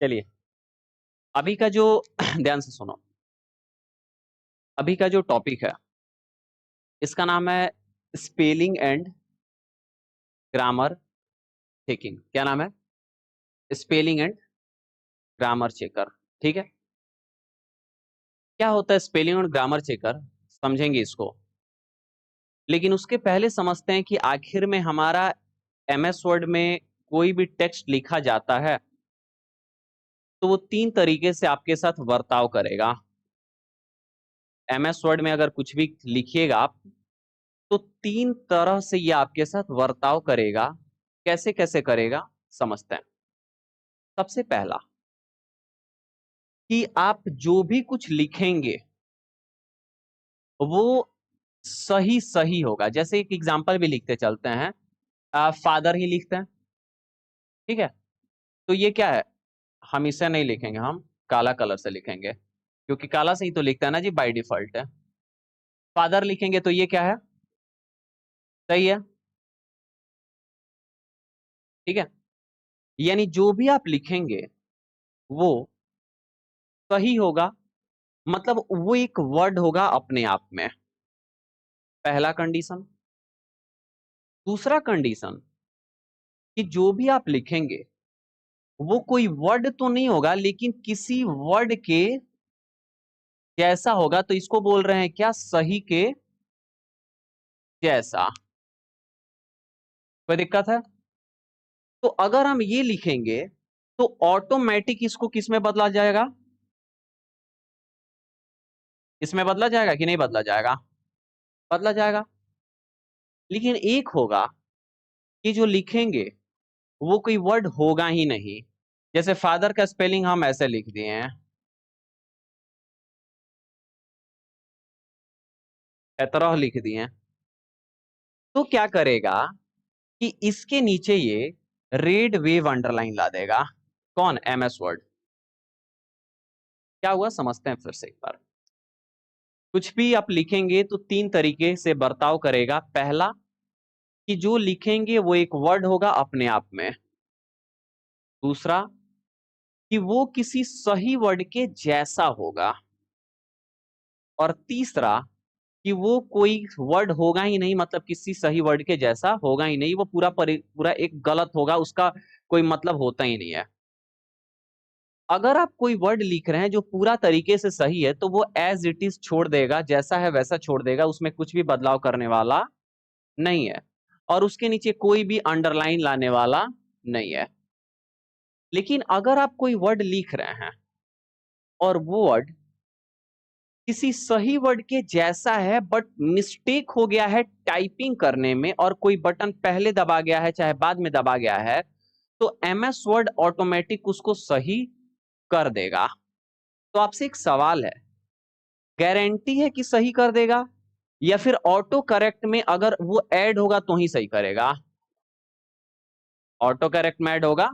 चलिए, अभी का जो ध्यान से सुनो, अभी का जो टॉपिक है इसका नाम है स्पेलिंग एंड ग्रामर चेकिंग। क्या नाम है? Spelling and grammar checker. ठीक है, क्या होता है स्पेलिंग और ग्रामर चेकर, समझेंगे इसको। लेकिन उसके पहले समझते हैं कि आखिर में हमारा एमएस वर्ड में कोई भी टेक्स्ट लिखा जाता है तो वो तीन तरीके से आपके साथ बर्ताव करेगा। एमएस वर्ड में अगर कुछ भी लिखिएगा आप तो तीन तरह से ये आपके साथ बर्ताव करेगा। कैसे कैसे करेगा समझते हैं। सबसे पहला कि आप जो भी कुछ लिखेंगे वो सही सही होगा। जैसे एक एग्जांपल भी लिखते चलते हैं, फादर ही लिखते हैं। ठीक है, तो ये क्या है, हम इसे नहीं लिखेंगे, हम काला कलर से लिखेंगे क्योंकि काला से ही तो लिखता है ना जी, बाय डिफॉल्ट है। फादर लिखेंगे तो ये क्या है, सही है। ठीक है, यानी जो भी आप लिखेंगे वो सही होगा, मतलब वो एक वर्ड होगा अपने आप में। पहला कंडीशन। दूसरा कंडीशन कि जो भी आप लिखेंगे वो कोई वर्ड तो नहीं होगा लेकिन किसी वर्ड के जैसा होगा। तो इसको बोल रहे हैं क्या, सही के जैसा। कोई दिक्कत है? तो अगर हम ये लिखेंगे तो ऑटोमेटिक इसको किस में बदला जाएगा, इसमें बदला जाएगा कि नहीं बदला जाएगा? बदला जाएगा। लेकिन एक होगा कि जो लिखेंगे वो कोई वर्ड होगा ही नहीं। जैसे फादर का स्पेलिंग हम ऐसे लिख दिए हैं, एतरह लिख दिए हैं, तो क्या करेगा कि इसके नीचे ये रेड वेव अंडरलाइन ला देगा। कौन? MS word. क्या हुआ समझते हैं फिर से एक बार। कुछ भी आप लिखेंगे तो तीन तरीके से बर्ताव करेगा। पहला कि जो लिखेंगे वो एक वर्ड होगा अपने आप में। दूसरा कि वो किसी सही वर्ड के जैसा होगा। और तीसरा कि वो कोई वर्ड होगा ही नहीं, मतलब किसी सही वर्ड के जैसा होगा ही नहीं, वो पूरा एक गलत होगा, उसका कोई मतलब होता ही नहीं है। अगर आप कोई वर्ड लिख रहे हैं जो पूरा तरीके से सही है तो वो एज इट इज छोड़ देगा, जैसा है वैसा छोड़ देगा, उसमें कुछ भी बदलाव करने वाला नहीं है और उसके नीचे कोई भी अंडरलाइन लाने वाला नहीं है। लेकिन अगर आप कोई वर्ड लिख रहे हैं और वो वर्ड किसी सही वर्ड के जैसा है बट मिस्टेक हो गया है टाइपिंग करने में और कोई बटन पहले दबा गया है चाहे बाद में दबा गया है, तो एमएस वर्ड ऑटोमेटिक उसको सही कर देगा। तो आपसे एक सवाल है, गारंटी है कि सही कर देगा या फिर ऑटो करेक्ट में अगर वो ऐड होगा तो ही सही करेगा? ऑटो करेक्ट में ऐड होगा,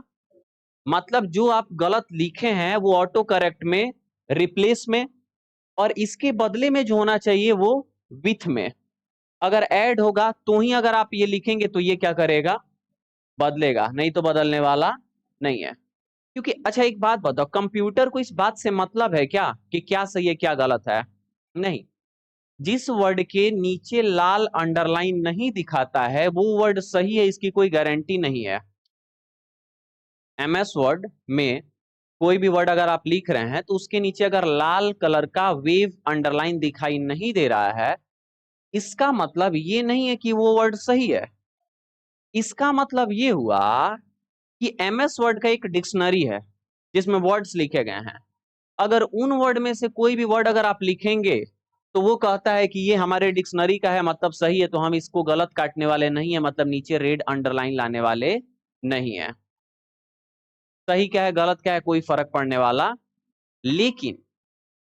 मतलब जो आप गलत लिखे हैं वो ऑटो करेक्ट में, रिप्लेस में, और इसके बदले में जो होना चाहिए वो विथ में अगर ऐड होगा तो ही अगर आप ये लिखेंगे तो ये क्या करेगा, बदलेगा, नहीं तो बदलने वाला नहीं है। क्योंकि अच्छा एक बात बताओ, कंप्यूटर को इस बात से मतलब है क्या कि क्या सही है क्या गलत है? नहीं। जिस वर्ड के नीचे लाल अंडरलाइन नहीं दिखाता है वो वर्ड सही है, इसकी कोई गारंटी नहीं है। एमएस वर्ड में कोई भी वर्ड अगर आप लिख रहे हैं तो उसके नीचे अगर लाल कलर का वेव अंडरलाइन दिखाई नहीं दे रहा है, इसका मतलब ये नहीं है कि वो वर्ड सही है। इसका मतलब ये हुआ कि एमएस वर्ड का एक डिक्शनरी है जिसमें वर्ड्स लिखे गए हैं। अगर उन वर्ड में से कोई भी वर्ड अगर आप लिखेंगे तो वो कहता है कि ये हमारे डिक्शनरी का है मतलब सही है, तो हम इसको गलत काटने वाले नहीं है, मतलब नीचे रेड अंडरलाइन लाने वाले नहीं है। सही क्या है गलत क्या है कोई फर्क पड़ने वाला। लेकिन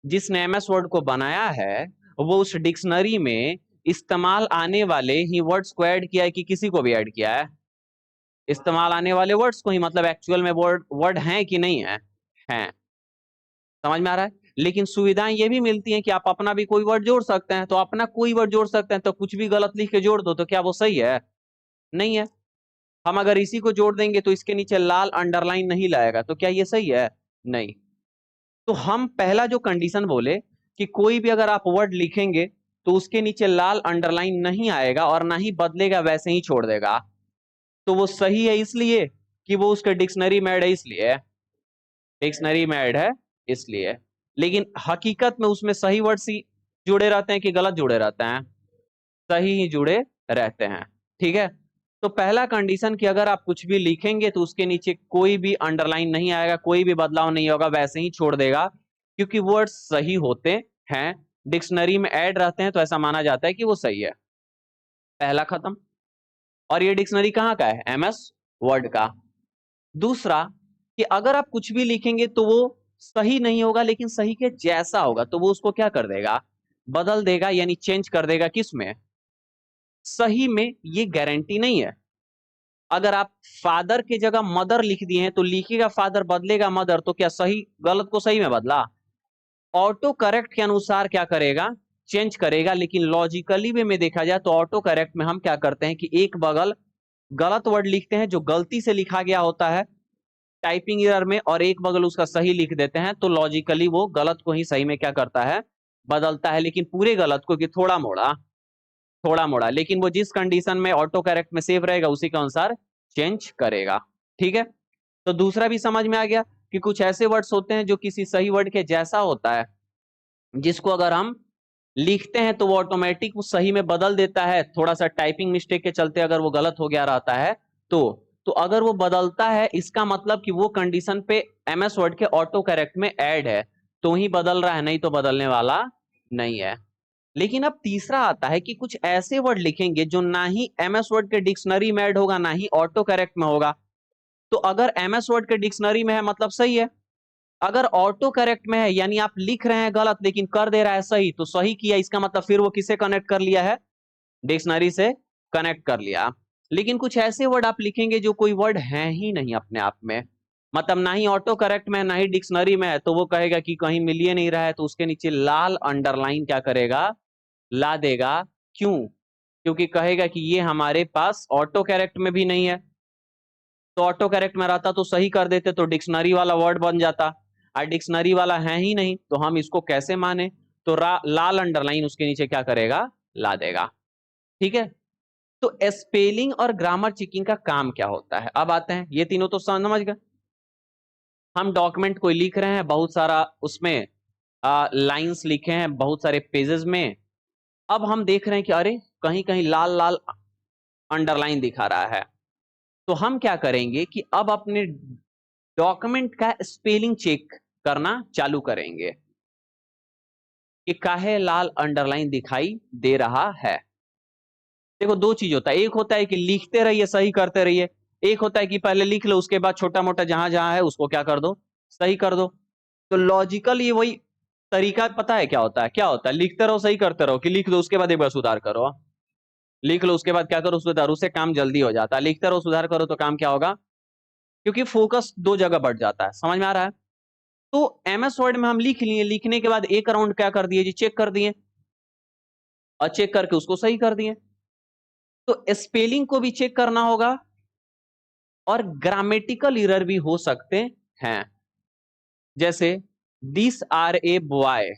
जिसने एमएस वर्ड को बनाया है वो उस डिक्शनरी में इस्तेमाल आने वाले ही वर्ड्स को ऐड किया है कि किसी को भी ऐड किया है? इस्तेमाल आने वाले वर्ड्स को ही, मतलब एक्चुअल में वर्ड वर्ड हैं कि नहीं है? हैं। समझ में आ रहा है? लेकिन सुविधाएं ये भी मिलती हैं कि आप अपना भी कोई वर्ड जोड़ सकते हैं, तो अपना कोई वर्ड जोड़ सकते हैं, तो कुछ भी गलत लिख के जोड़ दो तो क्या वो सही है? नहीं है। हम अगर इसी को जोड़ देंगे तो इसके नीचे लाल अंडरलाइन नहीं लाएगा, तो क्या ये सही है? नहीं। तो हम पहला जो कंडीशन बोले कि कोई भी अगर आप वर्ड लिखेंगे तो उसके नीचे लाल अंडरलाइन नहीं आएगा और ना ही बदलेगा, वैसे ही छोड़ देगा, तो वो सही है इसलिए कि वो उसके डिक्शनरी में ऐड है, इसलिए डिक्शनरी में ऐड है इसलिए। लेकिन हकीकत में उसमें सही वर्ड्स ही जुड़े रहते हैं कि गलत जुड़े रहते हैं? सही ही जुड़े रहते हैं। ठीक है, तो पहला कंडीशन कि अगर आप कुछ भी लिखेंगे तो उसके नीचे कोई भी अंडरलाइन नहीं आएगा, कोई भी बदलाव नहीं होगा, वैसे ही छोड़ देगा, क्योंकि वर्ड्स सही होते हैं, डिक्शनरी में ऐड रहते हैं, तो ऐसा माना जाता है कि वो सही है। पहला खत्म। और ये डिक्शनरी कहाँ का है? एमएस वर्ड का। दूसरा कि अगर आप कुछ भी लिखेंगे तो वो सही नहीं होगा, लेकिन सही के जैसा होगा, तो वो उसको क्या कर देगा? बदल देगा, यानी चेंज कर देगा। किस में? सही में। ये गारंटी नहीं है। अगर आप फादर की जगह मदर लिख दिए हैं तो लिखेगा फादर, बदलेगा मदर, तो क्या सही गलत को सही में बदला? ऑटो करेक्ट के अनुसार क्या करेगा? चेंज करेगा। लेकिन लॉजिकली वे में देखा जाए तो ऑटो करेक्ट में हम क्या करते हैं कि एक बगल गलत वर्ड लिखते हैं जो गलती से लिखा गया होता है टाइपिंग एरर में, और एक बगल उसका सही लिख देते हैं, तो लॉजिकली वो गलत को ही सही में क्या करता है? बदलता है। लेकिन पूरे गलत को कि थोड़ा मोड़ा, थोड़ा मोड़ा, लेकिन वो जिस कंडीशन में ऑटो करेक्ट में सेव रहेगा उसी के अनुसार चेंज करेगा। ठीक है, तो दूसरा भी समझ में आ गया कि कुछ ऐसे वर्ड्स होते हैं जो किसी सही वर्ड के जैसा होता है, जिसको अगर हम लिखते हैं तो वो ऑटोमेटिक वो सही में बदल देता है, थोड़ा सा टाइपिंग मिस्टेक के चलते अगर वो गलत हो गया रहता है तो अगर वो बदलता है, इसका मतलब कि वो कंडीशन पे एमएस वर्ड के ऑटो करेक्ट में ऐड है, तो ही बदल रहा है, नहीं तो बदलने वाला नहीं है। लेकिन अब तीसरा आता है कि कुछ ऐसे वर्ड लिखेंगे जो ना ही एमएस वर्ड के डिक्शनरी में ऐड होगा, ना ही ऑटो करेक्ट में होगा। तो अगर एमएस वर्ड के डिक्शनरी में है मतलब सही है, अगर ऑटो करेक्ट में है यानी आप लिख रहे हैं गलत लेकिन कर दे रहा है सही, तो सही किया, इसका मतलब फिर वो किससे कनेक्ट कर लिया है? डिक्शनरी से कनेक्ट कर लिया। लेकिन कुछ ऐसे वर्ड आप लिखेंगे जो कोई वर्ड है ही नहीं अपने आप में, मतलब ना ही ऑटो करेक्ट में ना ही डिक्शनरी में है, तो वो कहेगा कि कहीं मिल ही नहीं रहा है, तो उसके नीचे लाल अंडरलाइन क्या करेगा? ला देगा। क्यों? क्योंकि कहेगा कि ये हमारे पास ऑटो करेक्ट में भी नहीं है, तो ऑटो करेक्ट में रहता तो सही कर देते, तो डिक्शनरी वाला वर्ड बन जाता, और डिक्शनरी वाला है ही नहीं, तो हम इसको कैसे माने? तो लाल अंडरलाइन उसके नीचे क्या करेगा? ला देगा। ठीक है, तो स्पेलिंग और ग्रामर चेकिंग का काम क्या होता है? अब आते हैं, ये तीनों तो समझ गए। हम डॉक्यूमेंट कोई लिख रहे हैं, बहुत सारा उसमें लाइंस लिखे हैं बहुत सारे पेजेस में, अब हम देख रहे हैं कि अरे कहीं कहीं लाल लाल अंडरलाइन दिखा रहा है, तो हम क्या करेंगे कि अब अपने डॉक्यूमेंट का स्पेलिंग चेक करना चालू करेंगे कि काहे लाल अंडरलाइन दिखाई दे रहा है। देखो, दो चीज होता है, एक होता है कि लिखते रहिए सही करते रहिए, एक होता है कि पहले लिख लो उसके बाद छोटा मोटा जहां जहां है उसको क्या कर दो? सही कर दो। तो लॉजिकल ये वही तरीका, पता है क्या होता है? क्या होता है? लिखते रहो सही करते रहो, कि लिख दो उसके बाद एक बार सुधार करो, लिख लो उसके बाद क्या करो? सुधार, उससे काम जल्दी हो जाता है। लिखते रहो सुधार करो तो काम क्या होगा? क्योंकि फोकस दो जगह बढ़ जाता है। समझ में आ रहा है? तो एमएस वर्ड में हम लिख लिए, लिखने के बाद एक राउंड क्या कर दिए जी? चेक कर दिए, और चेक करके उसको सही कर दिए। तो स्पेलिंग को भी चेक करना होगा और ग्रामेटिकल एरर भी हो सकते हैं, जैसे दिस आर ए बॉय,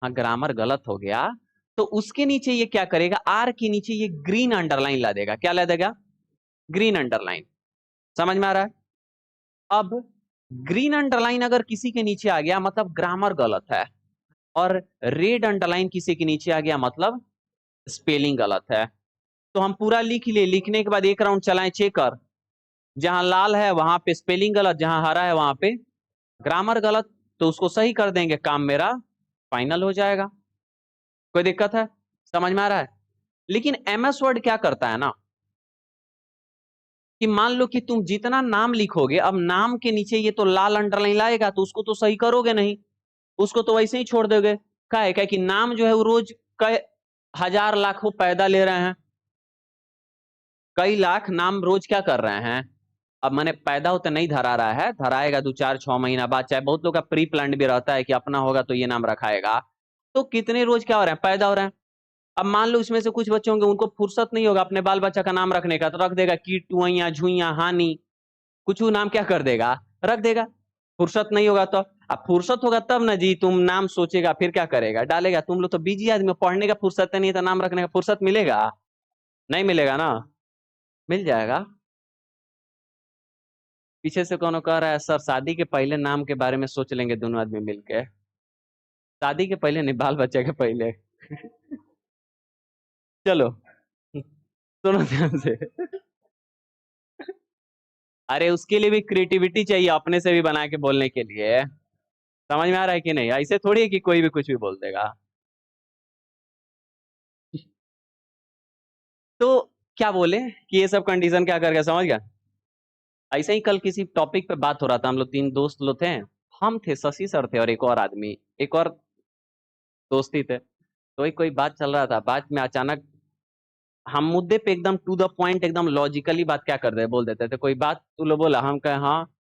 हाँ ग्रामर गलत हो गया, तो उसके नीचे ये क्या करेगा? आर के नीचे ये ग्रीन अंडरलाइन ला देगा। क्या ला देगा? Green underline. समझ में आ रहा है? अब ग्रीन अंडरलाइन अगर किसी के नीचे आ गया मतलब ग्रामर गलत है, और रेड अंडरलाइन किसी के नीचे आ गया मतलब स्पेलिंग गलत है। तो हम पूरा लिख लिए, लिखने के बाद एक राउंड चलाएं चेकर, जहां लाल है वहां पे स्पेलिंग गलत, जहां हरा है वहां पे ग्रामर गलत, तो उसको सही कर देंगे, काम मेरा फाइनल हो जाएगा। कोई दिक्कत है? समझ में आ रहा है? लेकिन एमएस वर्ड क्या करता है ना, कि मान लो कि तुम जितना नाम लिखोगे, अब नाम के नीचे ये तो लाल अंडरलाइन लाएगा, तो उसको तो सही करोगे नहीं, उसको तो वैसे ही छोड़ दोगे। क्या है? क्या कि नाम जो है वो रोज कई हजार लाखों पैदा ले रहे हैं, कई लाख नाम रोज क्या कर रहे हैं? अब मैंने पैदा होते नहीं धरा रहा है, धराएगा 2 4 6 महीना बाद, चाहे बहुत लोग का प्री प्लान भी रहता है कि अपना होगा तो ये नाम रखाएगा, तो कितने रोज क्या हो रहे हैं? पैदा हो रहे हैं। अब मान लो इसमें से कुछ बच्चे होंगे उनको फुर्सत नहीं होगा अपने बाल बच्चा का नाम रखने का, तो रख देगा कीटुइया झुइया हानि, कुछ नाम क्या कर देगा? रख देगा। फुर्सत नहीं होगा तो अब फुर्सत होगा तब ना जी, तुम नाम सोचेगा फिर क्या करेगा, डालेगा। तुम लोग तो बिजी आदमी, पढ़ने का फुर्सत नहीं तो नाम रखने का फुर्सत मिलेगा? नहीं मिलेगा ना। मिल जाएगा। पीछे से कौन कह रहा है सर शादी के पहले नाम के बारे में सोच लेंगे दोनों आदमी मिलके? शादी के पहले नहीं, बाल बच्चे के पहले। चलो सुनो ध्यान से। अरे उसके लिए भी क्रिएटिविटी चाहिए, अपने से भी बना के बोलने के लिए। समझ में आ रहा है कि नहीं? ऐसे थोड़ी है कि कोई भी कुछ भी बोल देगा। तो क्या बोले कि ये सब कंडीशन क्या कर गया, समझ गया? ऐसे ही कल किसी टॉपिक पे बात हो रहा था, हम लोग तीन दोस्त लोग थे। हम थे, शशि सर थे और एक और आदमी, एक और दोस्ती थे। तो एक कोई बात चल रहा था, बात में अचानक हम मुद्दे पे एकदम टू द पॉइंट, एकदम लॉजिकली बात क्या कर दे बोल देते थे। कोई बात तू लोग बोला, हम कहे हाँ,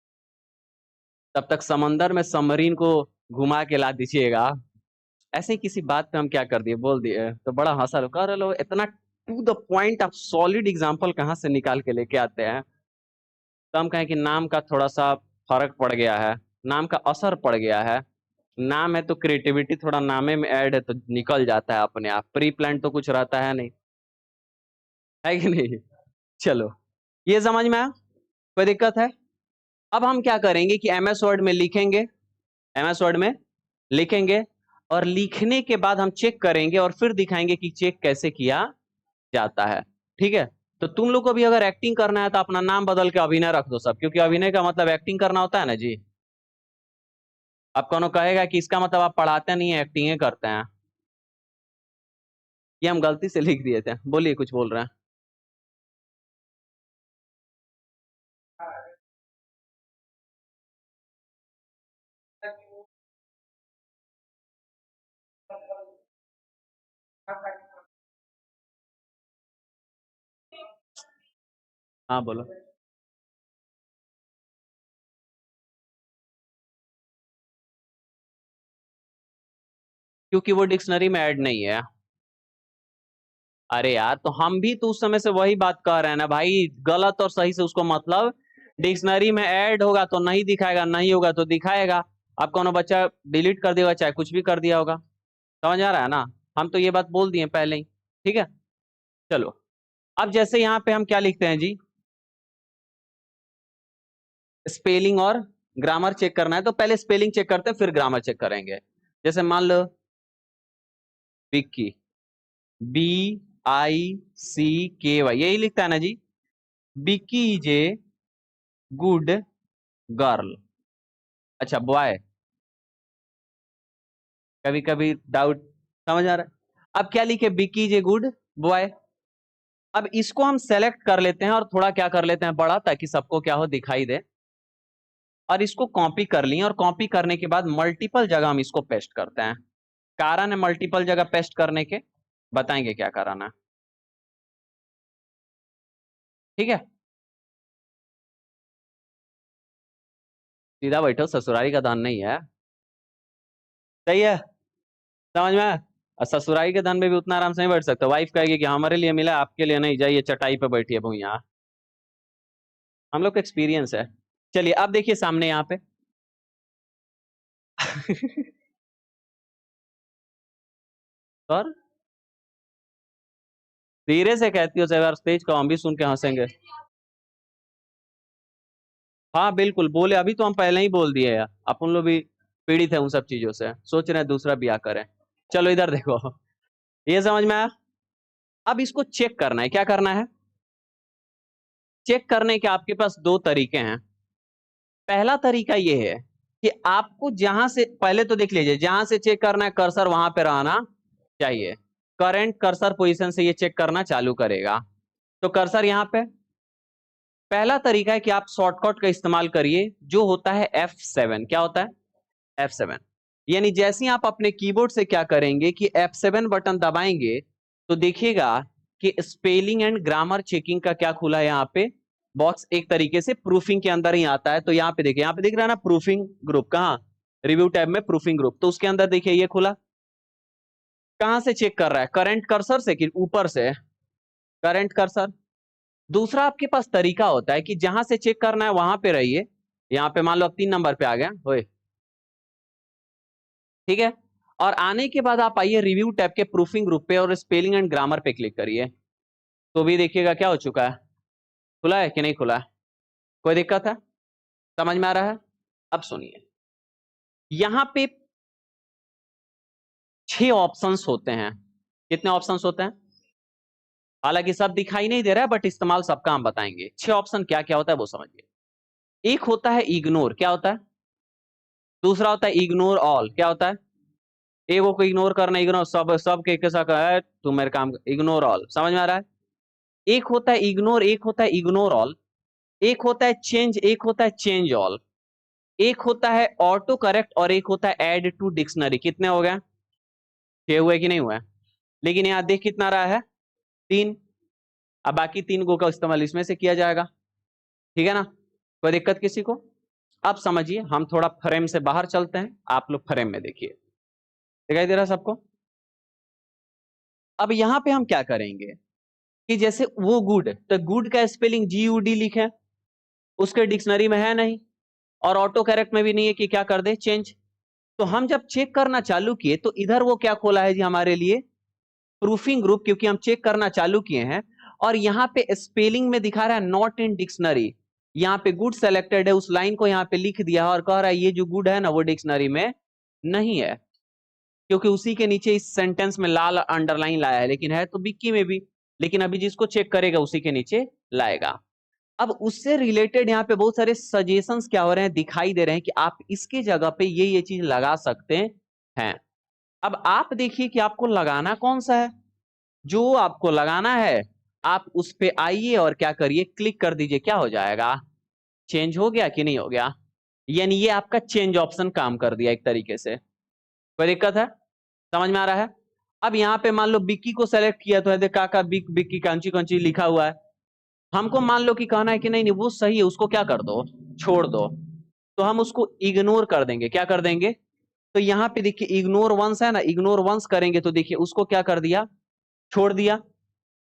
तब तक समंदर में सबमरीन को घुमा के ला दीजिएगा। ऐसे ही किसी बात पे हम क्या कर दिए, बोल दिए, तो बड़ा हंसा लो, कह रहे लो इतना टू द पॉइंट आप सॉलिड एग्जांपल कहाँ से निकाल के लेके आते हैं? तो हम कहें कि नाम का थोड़ा सा फर्क पड़ गया है, नाम का असर पड़ गया है। नाम है तो क्रिएटिविटी थोड़ा नामे में ऐड है तो निकल जाता है अपने आप, प्री प्लान तो कुछ रहता है नहीं, है कि नहीं? चलो, ये समझ में आया? कोई दिक्कत है? अब हम क्या करेंगे कि एमएस वर्ड में लिखेंगे, एमएस वर्ड में लिखेंगे, और लिखने के बाद हम चेक करेंगे और फिर दिखाएंगे कि चेक कैसे किया जाता है। ठीक है? तो तुम लोग को भी अगर एक्टिंग करना है तो अपना नाम बदल के अभिनय रख दो सब, क्योंकि अभिनय का मतलब एक्टिंग करना होता है ना जी। अब कौन कहेगा कि इसका मतलब आप पढ़ाते नहीं है, एक्टिंग करते हैं? ये हम गलती से लिख दिए थे। बोलिए, कुछ बोल रहे हैं? हाँ बोलो। क्योंकि वो डिक्शनरी में ऐड नहीं है। अरे यार, तो हम भी तो उस समय से वही बात कर रहे हैं ना भाई, गलत और सही से उसको मतलब, डिक्शनरी में ऐड होगा तो नहीं दिखाएगा, नहीं होगा तो दिखाएगा। अब कौन बच्चा डिलीट कर देगा, चाहे कुछ भी कर दिया होगा। समझ आ रहा है ना? हम तो ये बात बोल दिए पहले ही। ठीक है? चलो, अब जैसे यहाँ पे हम क्या लिखते हैं जी, स्पेलिंग और ग्रामर चेक करना है, तो पहले स्पेलिंग चेक करते हैं फिर ग्रामर चेक करेंगे। जैसे मान लो विक्की, BICKY, यही लिखता है ना जी? Vicky is a good girl. अच्छा, बॉय, कभी कभी डाउट। समझ आ रहा है? अब क्या लिखे, Vicky is a good boy. अब इसको हम सेलेक्ट कर लेते हैं और थोड़ा क्या कर लेते हैं बड़ा, ताकि सबको क्या हो, दिखाई दे। और इसको कॉपी कर लिए, और कॉपी करने के बाद मल्टीपल जगह हम इसको पेस्ट करते हैं। कारण है मल्टीपल जगह पेस्ट करने के, बताएंगे क्या कारण है। ठीक है? सीधा बैठो, ससुरारी का दान नहीं है। सही है? समझ में आया? और ससुरारी के दान में भी उतना आराम से नहीं बैठ सकते, वाइफ कहेगी कि हमारे लिए मिला, आपके लिए नहीं, जाइए चटाई पे बैठिए भूइया। हम लोग का एक्सपीरियंस है। चलिए, अब देखिए सामने यहाँ पे। और धीरे से कहती हो, यार तेज कहो, हम भी सुन के हंसेंगे। हाँ बिल्कुल बोले, अभी तो हम पहले ही बोल दिए यार, अपन लोग भी पीड़ित है उन सब चीजों से, सोच रहे हैं दूसरा ब्याह करें। चलो इधर देखो, ये समझ में आया? अब इसको चेक करना है, क्या करना है? चेक करने के आपके पास दो तरीके हैं। पहला तरीका ये है कि आपको जहां से, पहले तो देख लीजिए, जहां से चेक करना है कर्सर वहां पे रहना चाहिए। करंट कर्सर पोजीशन से ये चेक करना चालू करेगा। तो कर्सर यहाँ पे। पहला तरीका है कि आप शॉर्टकट का इस्तेमाल करिए, जो होता है F7। क्या होता है? F7। यानी जैसे ही आप अपने कीबोर्ड से क्या करेंगे कि F7 बटन दबाएंगे, तो देखिएगा कि स्पेलिंग एंड ग्रामर चेकिंग का क्या खुला है यहाँ पे बॉक्स, एक तरीके से प्रूफिंग के अंदर ही आता है। तो यहाँ पे देखिए, यहाँ पे दिख रहा है ना प्रूफिंग ग्रुप, कहाँ? रिव्यू टैब में प्रूफिंग ग्रुप, तो उसके अंदर देखिए ये खुला। कहां से चेक कर रहा है, करंट कर्सर से कि ऊपर से? Current cursor. दूसरा आपके पास तरीका होता है कि जहां से चेक करना है वहां पे रहिए, यहाँ पे मान लो अब 3 नंबर पे आ गया होए, ठीक है। और आने के बाद आप आइए रिव्यू टैब के प्रूफिंग ग्रुप पे और स्पेलिंग एंड ग्रामर पे क्लिक करिए, तो भी देखिएगा क्या हो चुका है, खुला है कि नहीं खुला है, कोई दिक्कत है, समझ में आ रहा है। अब सुनिए, यहां पे 6 ऑप्शंस होते हैं। कितने ऑप्शंस होते हैं? हालांकि सब दिखाई नहीं दे रहा है बट इस्तेमाल सबका हम बताएंगे। 6 ऑप्शन क्या क्या होता है वो समझिए। एक होता है इग्नोर, क्या होता है? दूसरा होता है इग्नोर ऑल, क्या होता है? एगो को इग्नोर करना, इग्नोर सब के कैसा है, तू मेरे काम, इग्नोर ऑल, समझ में आ रहा है। एक होता है इग्नोर, एक होता है इग्नोर ऑल, एक होता है चेंज, एक होता है चेंज ऑल, एक होता है ऑटो करेक्ट और एक होता है ऐड टू डिक्शनरी। कितने हो गए? 6 हुए कि नहीं हुए? लेकिन यहाँ देख कितना रहा है, 3। अब बाकी 3 गो का इस्तेमाल इसमें से किया जाएगा, ठीक है ना, कोई दिक्कत किसी को? अब समझिए, हम थोड़ा फ्रेम से बाहर चलते हैं, आप लोग फ्रेम में देखिए, दिखाई दे रहा है सबको? अब यहां पे हम क्या करेंगे कि जैसे वो गुड, तो गुड का स्पेलिंग GUD लिखे, उसके डिक्शनरी में है नहीं, और ऑटो करेक्ट में भी नहीं है कि क्या कर दे, चेंज। तो हम जब चेक करना चालू किए तो इधर वो क्या खोला है जी हमारे लिए, प्रूफिंग ग्रुप, क्योंकि हम चेक करना चालू किए हैं। और यहाँ पे स्पेलिंग में दिखा रहा है नॉट इन डिक्शनरी, यहाँ पे गुड सेलेक्टेड है, उस लाइन को यहाँ पे लिख दिया और कह रहा है ये जो गुड है ना वो डिक्शनरी में नहीं है, क्योंकि उसी के नीचे इस सेंटेंस में लाल अंडरलाइन लाया है, लेकिन है तो बिक्की में भी, लेकिन अभी जिसको चेक करेगा उसी के नीचे लाएगा। अब उससे रिलेटेड यहाँ पे बहुत सारे सजेशंस क्या हो रहे हैं, दिखाई दे रहे हैं कि आप इसके जगह पे ये चीज लगा सकते हैं। अब आप देखिए कि आपको लगाना कौन सा है, जो आपको लगाना है आप उस पे आइए और क्या करिए, क्लिक कर दीजिए, क्या हो जाएगा, चेंज हो गया कि नहीं हो गया, यानी ये आपका चेंज ऑप्शन काम कर दिया एक तरीके से। कोई दिक्कत है, समझ में आ रहा है? अब यहाँ पे मान लो बिक्की को सेलेक्ट किया तो है, देख काका बिक्की कांची कांची लिखा हुआ है, हमको मान लो कि कहना है कि नहीं नहीं वो सही है, उसको क्या कर दो, छोड़ दो, तो हम उसको इग्नोर कर देंगे, क्या कर देंगे, तो यहाँ पे देखिए इग्नोर वंस है ना, इग्नोर वंस करेंगे तो देखिए उसको क्या कर दिया, छोड़ दिया,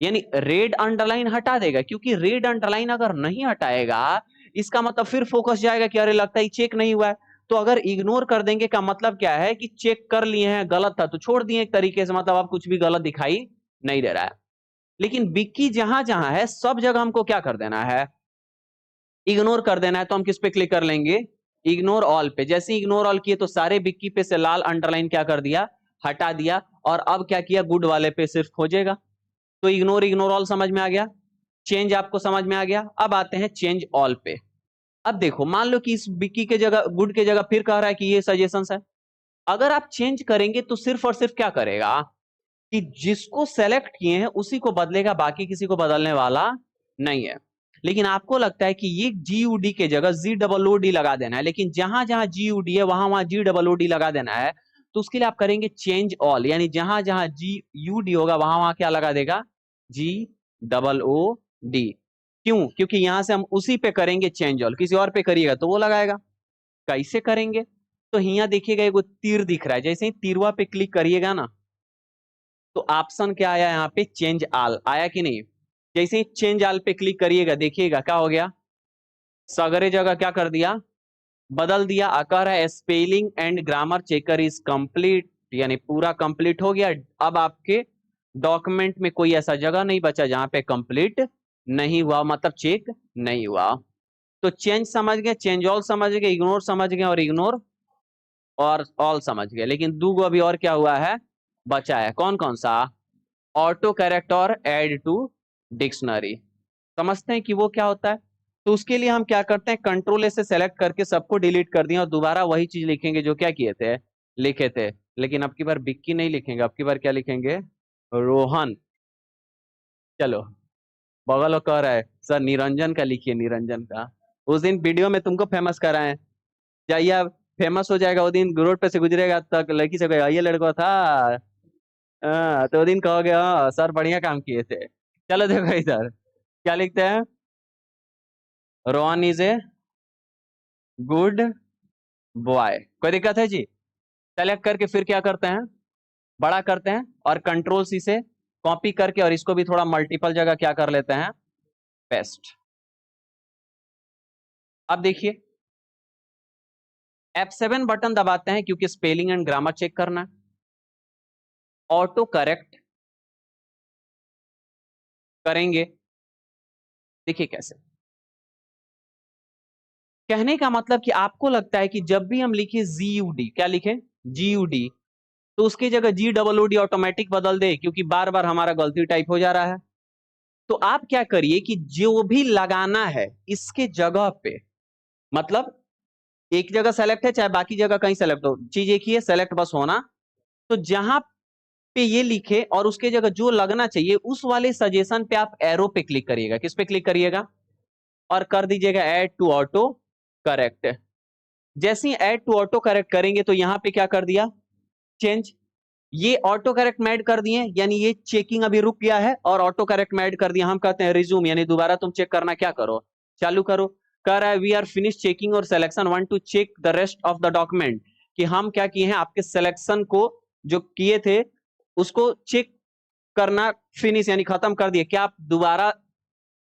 यानी रेड अंडरलाइन हटा देगा, क्योंकि रेड अंडरलाइन अगर नहीं हटाएगा इसका मतलब फिर फोकस जाएगा कि अरे लगता है चेक नहीं हुआ है। तो अगर इग्नोर कर देंगे का मतलब क्या है कि चेक कर लिए हैं, गलत था तो छोड़ दिए एक तरीके से, मतलब आप कुछ भी गलत दिखाई नहीं दे रहा है। लेकिन बिक्की जहां जहां है सब जगह हमको क्या कर देना है, इग्नोर कर देना है, तो हम किस पे क्लिक कर लेंगे, इग्नोर ऑल पे। जैसे ही इग्नोर ऑल किए तो सारे बिक्की पे से लाल अंडरलाइन क्या कर दिया, हटा दिया, और अब क्या किया, गुड वाले पे सिर्फ खोजेगा। तो इग्नोर इग्नोर ऑल समझ में आ गया, चेंज आपको समझ में आ गया। अब आते हैं चेंज ऑल पे। अब देखो मान लो कि इस बिक्की के जगह, गुड के जगह फिर कह रहा है कि ये सजेशंस है, अगर आप चेंज करेंगे तो सिर्फ और सिर्फ क्या करेगा कि जिसको सेलेक्ट किए हैं उसी को बदलेगा, बाकी किसी को बदलने वाला नहीं है। लेकिन आपको लगता है कि ये GUD के जगह GOOD लगा देना है, लेकिन जहां जहां GUD है वहां वहां GOOD लगा देना है, तो उसके लिए आप करेंगे चेंज ऑल, यानी जहां जहां GUD होगा वहां वहां क्या लगा देगा, GOOD। क्यों? क्योंकि यहां से हम उसी पे करेंगे चेंज ऑल, किसी और पे करिएगा तो वो लगाएगा। कैसे करेंगे, तो यहाँ देखिएगा एगो तीर दिख रहा है, जैसे ही तीरवा पे क्लिक करिएगा ना तो ऑप्शन क्या आया, यहाँ पे चेंज आल आया कि नहीं, जैसे ही चेंज आल पे क्लिक करिएगा देखिएगा क्या हो गया, सगरे जगह क्या कर दिया, बदल दिया। आकर है spelling and grammar checker is complete, यानी पूरा कंप्लीट हो गया। अब आपके डॉक्यूमेंट में कोई ऐसा जगह नहीं बचा जहां पे कंप्लीट नहीं हुआ, मतलब चेक नहीं हुआ। तो चेंज समझ गए, चेंज ऑल समझ गए, इग्नोर समझ गए और इग्नोर और ऑल समझ गए, लेकिन दो अभी और क्या हुआ है, बचा है, कौन कौन सा, ऑटो करेक्ट और ऐड टू डिक्शनरी। समझते हैं कि वो क्या होता है। तो उसके लिए हम क्या करते हैं, कंट्रोल ए से सेलेक्ट करके सबको डिलीट कर दिया और दोबारा वही चीज लिखेंगे जो क्या किए थे, लिखे थे। लेकिन अब की बार बिक्की नहीं लिखेंगे, अब की बार क्या लिखेंगे, रोहन। चलो, बगल वो कह रहा है सर निरंजन का लिखिए, निरंजन का, उस दिन वीडियो में तुमको फेमस कराए, जाइए अब फेमस हो जाएगा, वो दिन रोड पे से गुजरेगा तक लड़की से कहेगा ये लड़का था, हाँ तो वो दिन कहोगे हाँ सर बढ़िया काम किए थे। चलो देखो इधर क्या लिखते हैं, Rohan is a good boy, कोई दिक्कत है जी। सेलेक्ट करके फिर क्या करते हैं, बड़ा करते हैं और कंट्रोल सी से कॉपी करके और इसको भी थोड़ा मल्टीपल जगह क्या कर लेते हैं, पेस्ट। अब देखिए F7 बटन दबाते हैं क्योंकि स्पेलिंग एंड ग्रामर चेक करना है। ऑटो करेक्ट करेंगे, देखिए कैसे। कहने का मतलब कि आपको लगता है कि जब भी हम लिखे जीयूडी, क्या लिखें जीयूडी, तो उसकी जगह जी डबल ओ डी ऑटोमेटिक बदल दे, क्योंकि बार बार हमारा गलती टाइप हो जा रहा है। तो आप क्या करिए कि जो भी लगाना है इसके जगह पे, मतलब एक जगह सेलेक्ट है चाहे बाकी जगह कहीं सेलेक्ट हो, चीज एक ही है, सेलेक्ट बस होना। तो जहां पे ये लिखे और उसके जगह जो लगना चाहिए उस वाले सजेशन पे आप एरो पे क्लिक करिएगा। किस पे क्लिक करिएगा? और कर दीजिएगा ऐड टू ऑटो करेक्ट। जैसे ही ऐड टू ऑटो करेक्ट करेंगे तो यहां पे क्या कर दिया, चेंज। ये ऑटो करेक्ट में ऐड कर दिए, यानी ये चेकिंग अभी रुक गया है और ऑटो करेक्ट में ऐड कर दिया। हम कहते हैं रिज्यूम, यानी दोबारा तुम चेक करना क्या करो, चालू करो। कह रहा है वी आर फिनिश चेकिंग और selection, want to check the rest of the document, कि हम क्या किए हैं, आपके सिलेक्शन को जो किए थे उसको चेक करना फिनिश यानी खत्म कर दिए। क्या आप दोबारा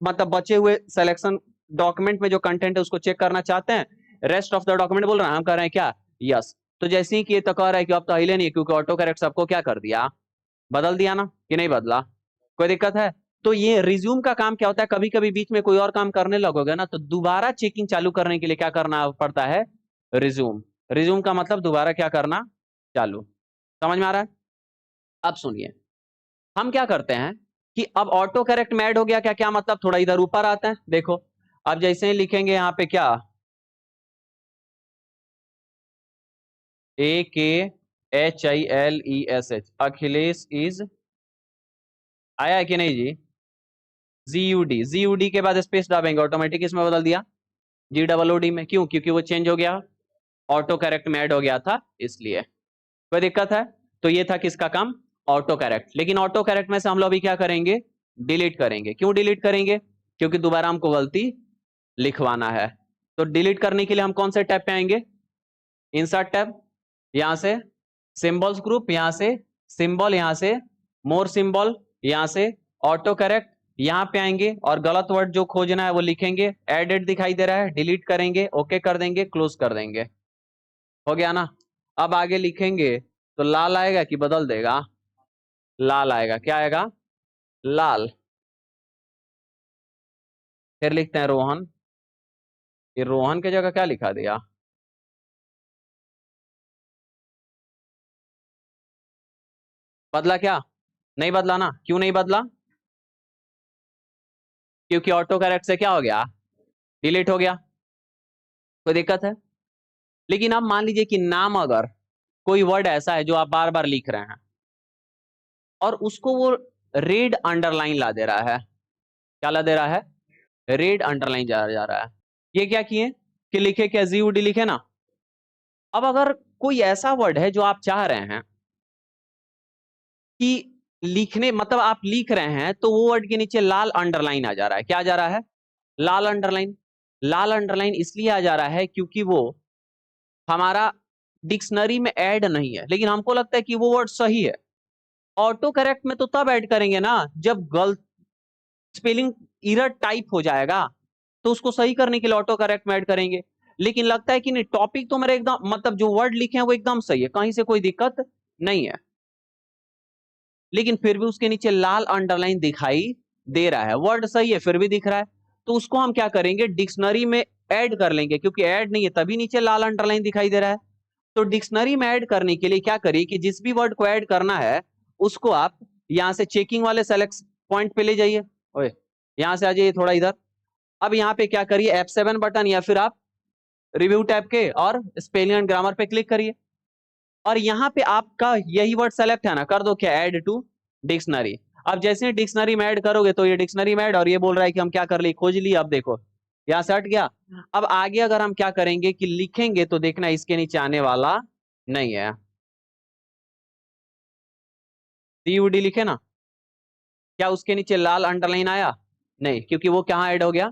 मतलब बचे हुए सिलेक्शन डॉक्यूमेंट में जो कंटेंट है उसको चेक करना चाहते हैं? रेस्ट ऑफ द डॉक्यूमेंट बोल रहे हैं, हम कह रहे हैं क्या यस। तो जैसे ही कि ये तो कह रहा है कि अब तो हिले नहीं, क्योंकि ऑटो करेक्ट सबको क्या कर दिया, बदल दिया ना, कि नहीं बदला? कोई दिक्कत है? तो ये रिज्यूम का काम क्या होता है, कभी कभी बीच में कोई और काम करने लगोगे ना तो दोबारा चेकिंग चालू करने के लिए क्या करना पड़ता है, रिज्यूम। रिज्यूम का मतलब दोबारा क्या करना, चालू। समझ में आ रहा है? अब सुनिए, हम क्या करते हैं कि अब ऑटो करेक्ट में ऐड हो गया, क्या क्या मतलब, थोड़ा इधर ऊपर आता है देखो। अब जैसे ही लिखेंगे यहाँ पे क्या, AKHILESH, अखिलेश इज, आया है कि नहीं जी? जीयूडी, जीयूडी के बाद स्पेस दाबेंगे, ऑटोमेटिक इसमें बदल दिया जी डबल ओ डी में। क्यों? क्योंकि वो चेंज हो गया, ऑटो करेक्ट में ऐड हो गया था इसलिए। कोई दिक्कत है? तो ये था किसका काम, ऑटो करेक्ट। लेकिन ऑटो करेक्ट में से हम लोग अभी क्या करेंगे, डिलीट करेंगे। क्यों डिलीट करेंगे? क्योंकि दोबारा हमको गलती लिखवाना है। तो डिलीट करने के लिए हम कौन से टैब पे आएंगे, इंसर्ट टैब, यहां से सिंबल्स ग्रुप, यहां से सिंबल, यहां से मोर सिंबल, यहां से ऑटो करेक्ट, यहां पे आएंगे और गलत वर्ड जो खोजना है वो लिखेंगे। एडेड दिखाई दे रहा है, डिलीट करेंगे, ओके कर देंगे, क्लोज कर देंगे। हो गया ना? अब आगे लिखेंगे तो लाल आएगा कि बदल देगा, लाल आएगा। क्या आएगा, लाल। फिर लिखते हैं रोहन, ये रोहन की जगह क्या लिखा दिया, बदला क्या? नहीं बदला ना। क्यों नहीं बदला? क्योंकि ऑटो करेक्ट से क्या हो गया, डिलीट हो गया। कोई दिक्कत है? लेकिन अब मान लीजिए कि नाम, अगर कोई वर्ड ऐसा है जो आप बार बार लिख रहे हैं और उसको वो रेड अंडरलाइन ला दे रहा है, क्या ला दे रहा है, रेड अंडरलाइन जा रहा है। ये क्या किए कि लिखे क्या, जीयूडी लिखे ना। अब अगर कोई ऐसा वर्ड है जो आप चाह रहे हैं कि लिखने, मतलब आप लिख रहे हैं तो वो वर्ड के नीचे लाल अंडरलाइन आ जा रहा है। क्या जा रहा है, लाल अंडरलाइन। लाल अंडरलाइन इसलिए आ जा रहा है क्योंकि वो हमारा डिक्शनरी में ऐड नहीं है, लेकिन हमको लगता है कि वो वर्ड सही है। ऑटो करेक्ट में तो तब ऐड करेंगे ना जब गलत स्पेलिंग एरर टाइप हो जाएगा, तो उसको सही करने के लिए ऑटो करेक्ट में ऐड करेंगे। लेकिन लगता है कि नहीं, टॉपिक तो मेरा एकदम, मतलब जो वर्ड लिखे हैं वो एकदम सही है, कहीं से कोई दिक्कत नहीं है, लेकिन फिर भी उसके नीचे लाल अंडरलाइन दिखाई दे रहा है। वर्ड सही है फिर भी दिख रहा है, तो उसको हम क्या करेंगे, डिक्शनरी में ऐड कर लेंगे। क्योंकि ऐड नहीं है तभी नीचे लाल अंडरलाइन दिखाई दे रहा है। तो डिक्शनरी में ऐड करने के लिए क्या करिए कि जिस भी वर्ड को ऐड करना है उसको आप यहां से चेकिंग वाले सेलेक्ट पॉइंट पे ले जाइए। ओए, यहां से आ जाइए थोड़ा इधर। अब यहाँ पे क्या करिए, F7 बटन या फिर आप रिव्यू टैब के और स्पेलिंग एंड ग्रामर पे क्लिक करिए। और यहाँ पे आपका यही वर्ड सेलेक्ट है ना, कर दो क्या, ऐड टू डिक्शनरी। अब जैसे ही डिक्शनरी में ऐड करोगे तो ये डिक्शनरी में ऐड, और ये बोल रहा है कि हम क्या कर ली, खोज ली। अब देखो यहाँ से हट गया। अब आगे अगर हम क्या करेंगे कि लिखेंगे तो देखना इसके नीचे आने वाला नहीं है, CUD लिखे ना, क्या उसके नीचे लाल अंडरलाइन आया? नहीं, क्योंकि वो कहाँ ऐड हो गया,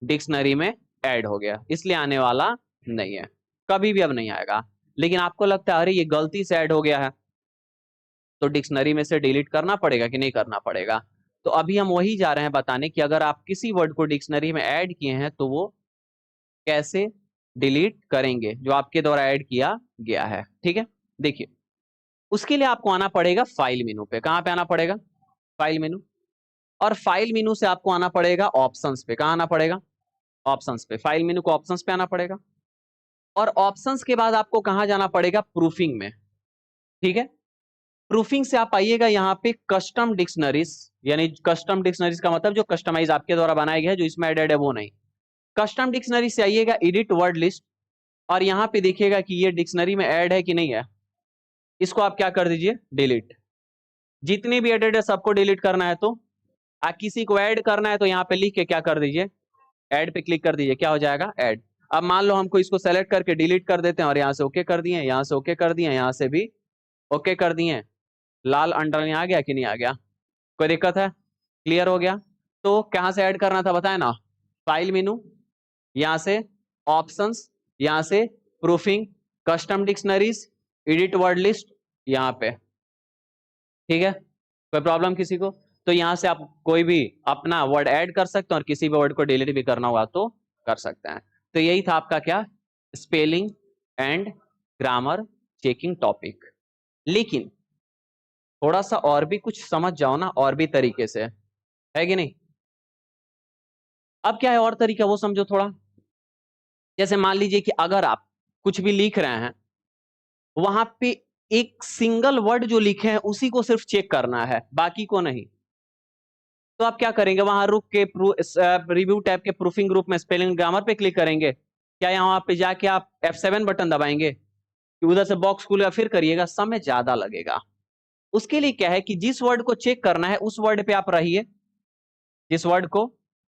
डिक्शनरी में ऐड हो गया, इसलिए आने वाला नहीं है, कभी भी अब नहीं आएगा। लेकिन आपको लगता है अरे ये गलती से ऐड हो गया है, तो डिक्शनरी में से डिलीट करना पड़ेगा कि नहीं करना पड़ेगा? तो अभी हम वही जा रहे हैं बताने कि अगर आप किसी वर्ड को डिक्शनरी में ऐड किए हैं तो वो कैसे डिलीट करेंगे जो आपके द्वारा ऐड किया गया है। ठीक है, देखिए उसके लिए आपको आना पड़ेगा फाइल मेनू पे। कहां पे आना पड़ेगा? File menu. और फाइल मेनू से आपको आना पड़ेगा ऑप्शंस पे। कहां आना पड़ेगा? ऑप्शंस पे। फाइल मेनू को ऑप्शंस पे आना पड़ेगा और ऑप्शंस के बाद आपको कहां जाना पड़ेगा? प्रूफिंग में। ठीक है, प्रूफिंग से आप आइएगा यहाँ पे कस्टम डिक्शनरीज, यानी कस्टम डिक्शनरीज का मतलब जो कस्टमाइज आपके द्वारा बनाया गया है, जो इसमें एडेड है वो नहीं। कस्टम डिक्शनरी से आइएगा एडिट वर्ड लिस्ट और यहाँ पे देखिएगा कि ये डिक्शनरी में ऐड है कि नहीं है। इसको आप क्या कर दीजिए? डिलीट। जितने भी एडेड है सबको डिलीट करना है, तो किसी को ऐड करना है तो यहाँ पे लिख के क्या कर दीजिए? ऐड पे क्लिक कर दीजिए। क्या हो जाएगा? ऐड। अब मान लो हमको इसको सेलेक्ट करके डिलीट कर देते हैं और यहाँ से ओके कर दिए, यहाँ से ओके कर दिए, यहाँ से भी ओके कर दिए। लाल अंडरलाइन आ गया कि नहीं आ गया? कोई दिक्कत है? क्लियर हो गया? तो कहां से ऐड करना था बताए ना? फाइल मेनू, यहां से ऑप्शंस, यहां से proofing, custom dictionaries, edit word list यहां पे। ठीक है, कोई प्रॉब्लम किसी को? तो यहां से आप कोई भी अपना वर्ड ऐड कर सकते हैं और किसी भी वर्ड को डिलीट भी करना होगा तो कर सकते हैं। तो यही था आपका क्या? Spelling and grammar checking topic. लेकिन थोड़ा सा और भी कुछ समझ जाओ ना, और भी तरीके से, है कि नहीं? अब क्या है और तरीका वो समझो थोड़ा। जैसे मान लीजिए कि अगर आप कुछ भी लिख रहे हैं, वहां पे एक सिंगल वर्ड जो लिखे हैं उसी को सिर्फ चेक करना है, बाकी को नहीं। तो आप क्या करेंगे? वहां रुक के रिव्यू टैब के प्रूफिंग ग्रुप में स्पेलिंग ग्रामर पे क्लिक करेंगे। क्या यहाँ पे जाके आप F7 बटन दबाएंगे कि उधर से बॉक्स खुलेगा फिर करिएगा? समय ज्यादा लगेगा। उसके लिए क्या है कि जिस वर्ड को चेक करना है उस वर्ड पे आप रहिए, जिस वर्ड को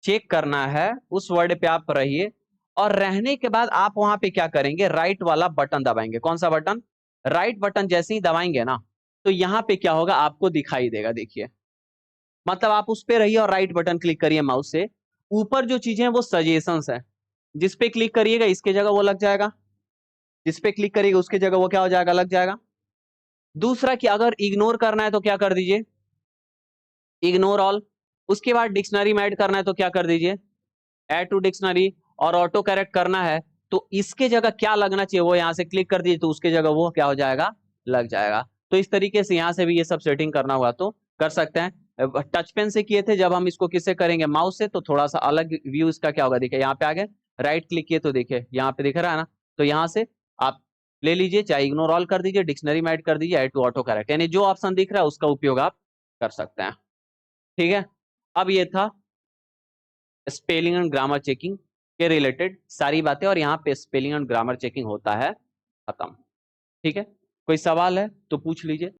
चेक करना है उस वर्ड पे आप रहिए और रहने के बाद आप वहां पे क्या करेंगे? राइट वाला बटन दबाएंगे। कौन सा बटन? राइट बटन जैसे ही दबाएंगे ना, तो यहाँ पे क्या होगा? आपको दिखाई देगा। देखिए, मतलब आप उस पे रहिए और राइट बटन क्लिक करिए माउस से। ऊपर जो चीजें हैं वो सजेशंस है, जिस पे क्लिक करिएगा इसके जगह वो लग जाएगा, जिस पे क्लिक करिएगा उसके जगह वो क्या हो जाएगा? लग जाएगा। दूसरा कि अगर इग्नोर करना है तो क्या कर दीजिए? Ignore all. उसके बाद डिक्शनरी में ऐड करना है तो क्या कर दीजिए? Add to dictionary. और ऑटो करेक्ट करना है तो इसके जगह क्या लगना चाहिए वो यहाँ से क्लिक कर दीजिए, तो उसके जगह वो क्या हो जाएगा? लग जाएगा। तो इस तरीके से यहाँ से भी ये सब सेटिंग करना हुआ तो कर सकते हैं। टच पेन से किए थे, जब हम इसको किससे करेंगे? माउस से, तो थोड़ा सा अलग व्यू इसका क्या होगा? देखिए यहाँ पे आ गए, राइट क्लिक किए तो देखिए यहाँ पे दिख रहा है ना, तो यहाँ से आप ले लीजिए, चाहे इग्नोर ऑल कर दीजिए, डिक्शनरी में ऐड कर दीजिए, ऐड टू ऑटो करेक्ट, यानी जो ऑप्शन दिख रहा है उसका उपयोग आप कर सकते हैं। ठीक है, अब ये था स्पेलिंग एंड ग्रामर चेकिंग के रिलेटेड सारी बातें, और यहाँ पे स्पेलिंग एंड ग्रामर चेकिंग होता है खत्म। ठीक है, कोई सवाल है तो पूछ लीजिए।